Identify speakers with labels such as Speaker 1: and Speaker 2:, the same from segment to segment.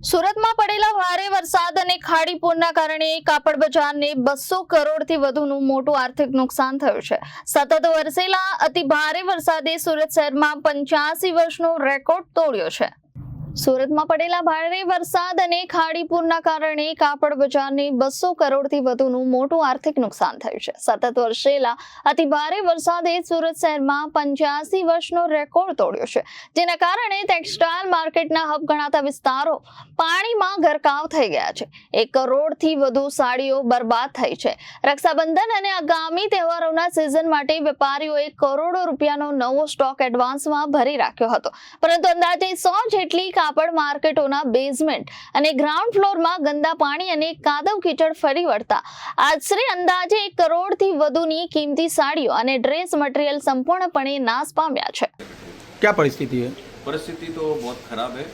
Speaker 1: સુરતમાં પડેલા ભારે વરસાદ અને ખાડી પૂરના કારણે કાપડ બજારને 200 કરોડથી વધુનું મોટું આર્થિક નુકસાન થયું છે। સતત વરસેલા અતિ ભારે વરસાદે સુરત શહેરમાં 85 વર્ષનો રેકોર્ડ તોડ્યો છે। સુરતમાં પડેલા ભારે વરસાદ અને ખાડી પૂરના કારણે કાપડ બજારને 200 કરોડથી વધુનું મોટું આર્થિક નુકસાન થયું છે। સતત વરસેલા અતિ ભારે વરસાદે સુરત શહેરમાં 85 વર્ષનો રેકોર્ડ તોડ્યો છે, જેના કારણે ટેક્સટાઇલ માર્કેટના હબ ગણાતા વિસ્તારો પાણીમાં ગરકાવ થઈ ગયા છે। 1 કરોડથી વધુ સાડીઓ બરબાદ થઈ છે। રક્ષાબંધન અને આગામી તહેવારોના સિઝન માટે વેપારીઓએ કરોડો રૂપિયાનો નવો સ્ટોક એડવાન્સમાં ભરી રાખ્યો હતો, પરંતુ અંદાજે 100 જેટલી કાપડ માર્કેટોના બેઝમેન્ટ અને ગ્રાઉન્ડ ફ્લોરમાં ગંદા પાણી અને કાદવ કીચડ ફરી વળતા આશરે અંદાજે 1 કરોડથી વધુની કિંમતી સાડીઓ અને ડ્રેસ મટીરિयल સંપૂર્ણપણે નાશ પામ્યા છે।
Speaker 2: क्या परिस्थिति है?
Speaker 3: परिस्थिति तो बहुत खराब है।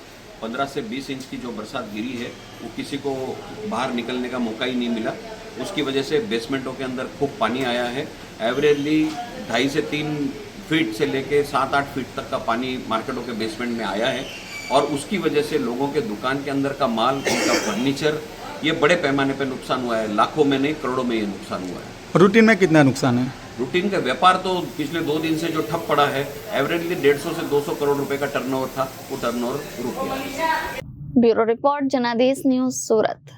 Speaker 3: 15 से 20 इंच की जो बरसात गिरी है वो किसी को बाहर निकलने का मौका ही नहीं मिला। उसकी वजह से बेसमेंटों के अंदर खूब पानी आया है। एवरेजली 2.5 से 3 फीट से लेके 7-8 फीट तक का पानी मार्केटों के बेसमेंट में आया है और उसकी वजह से लोगों के दुकान के अंदर का माल, उनका फर्नीचर, ये बड़े पैमाने पे नुकसान हुआ है। लाखों में नहीं, करोड़ों में ये नुकसान हुआ है।
Speaker 2: रूटीन में कितना नुकसान है?
Speaker 3: रूटीन का व्यापार तो पिछले 2 दिन से जो ठप पड़ा है, एवरेजली 150 से 200 करोड़ रुपए का टर्नओवर था, वो टर्नओवर रुक गया है।
Speaker 1: ब्यूरो रिपोर्ट, जनादेश न्यूज, सूरत।